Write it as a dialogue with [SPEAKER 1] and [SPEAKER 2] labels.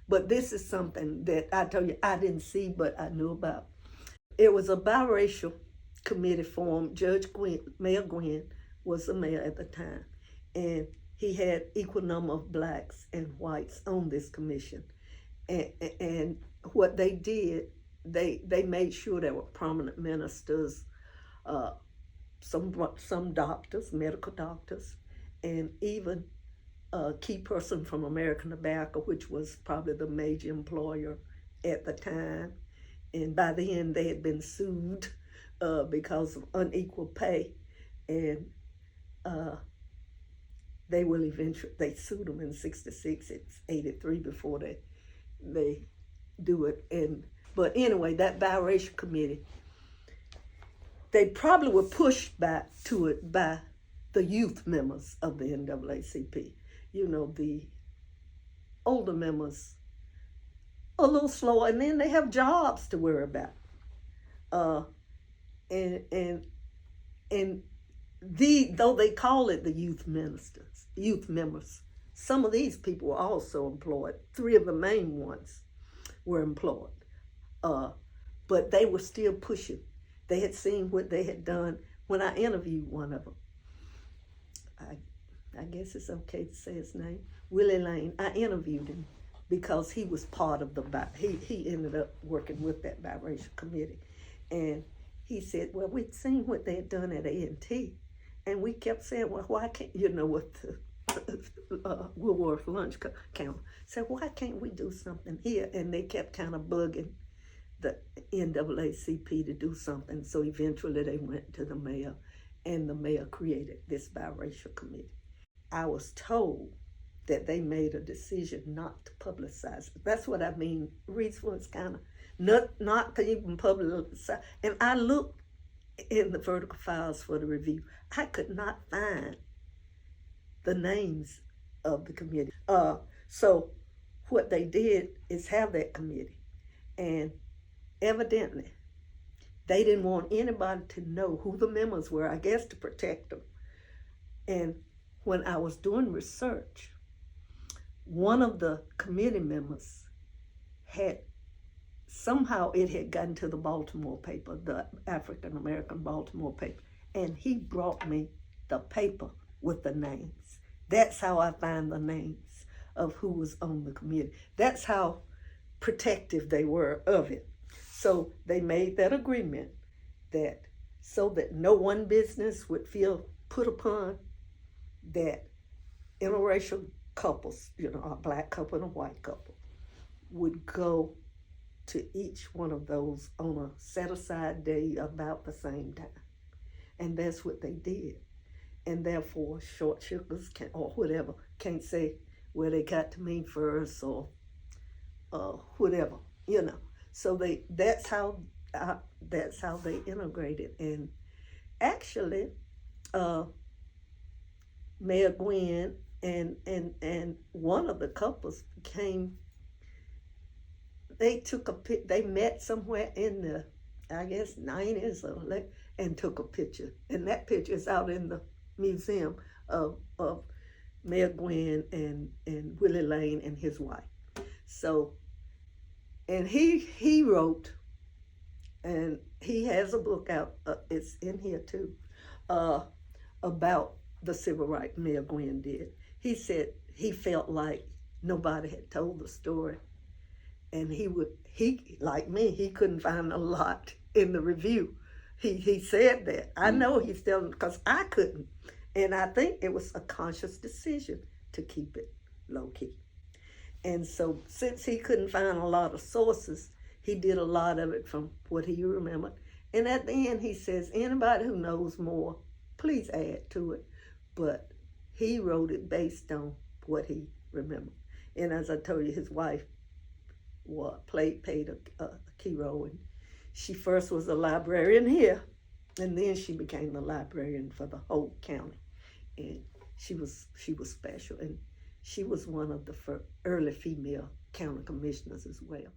[SPEAKER 1] But this is something that I told you I didn't see, but I knew about. It was a biracial committee formed. Mayor Gwynn was the mayor at the time, and he had equal number of blacks and whites on this commission. And what they did, they made sure there were prominent ministers, some doctors, medical doctors, and even a key person from American Tobacco, which was probably the major employer at the time. And by then they had been sued because of unequal pay, and they sued them in '66. It's '83 before they do it. But anyway, that biracial committee, they probably were pushed back to it by the youth members of the NAACP. You know, the older members a little slower, and then they have jobs to worry about. Though they call it the youth members, some of these people were also employed. 3 of the main ones were employed, but they were still pushing. They had seen what they had done. When I interviewed one of them, I guess it's okay to say his name, Willie Lane. I interviewed him because he was part of he ended up working with that biracial committee. And he said, well, we'd seen what they had done at A&T, and we kept saying, well, why can't, with the Woolworth lunch counter, said, why can't we do something here? And they kept kind of bugging the NAACP to do something. So eventually they went to the mayor, and the mayor created this biracial committee. I was told that they made a decision not to publicize it. That's what I mean. Reidsville is kind of not to even publicize. And I looked in the vertical files for the review. I could not find the names of the committee. So what they did is have that committee. And evidently, they didn't want anybody to know who the members were, I guess to protect them. And when I was doing research, one of the committee members somehow it had gotten to the Baltimore paper, the African American Baltimore paper, and he brought me the paper with the names. That's how I find the names of who was on the committee. That's how protective they were of it. So they made that agreement so that no one business would feel put upon, that interracial couples, a black couple and a white couple, would go to each one of those on a set-aside day about the same time. And that's what they did. And therefore, short sugars or whatever can't say where they got to me first or whatever, So that's how they integrated. And actually, Mayor Gwynn and one of the couples they met somewhere in the, I guess, 90s and took a picture. And that picture is out in the museum of Mayor Gwynn and Willie Lane and his wife. So, and he wrote, and he has a book out, it's in here too, about the civil rights Mayor Gwynn did. He said he felt like nobody had told the story. And he like me, he couldn't find a lot in the review. He said that. I know he's telling, because I couldn't. And I think it was a conscious decision to keep it low-key. And so since he couldn't find a lot of sources, he did a lot of it from what he remembered. And at the end, he says, anybody who knows more, please add to it. But he wrote it based on what he remembered. And as I told you, his wife played a key role. And she first was a librarian here, and then she became the librarian for the whole county. And she was special, and she was one of the early female county commissioners as well.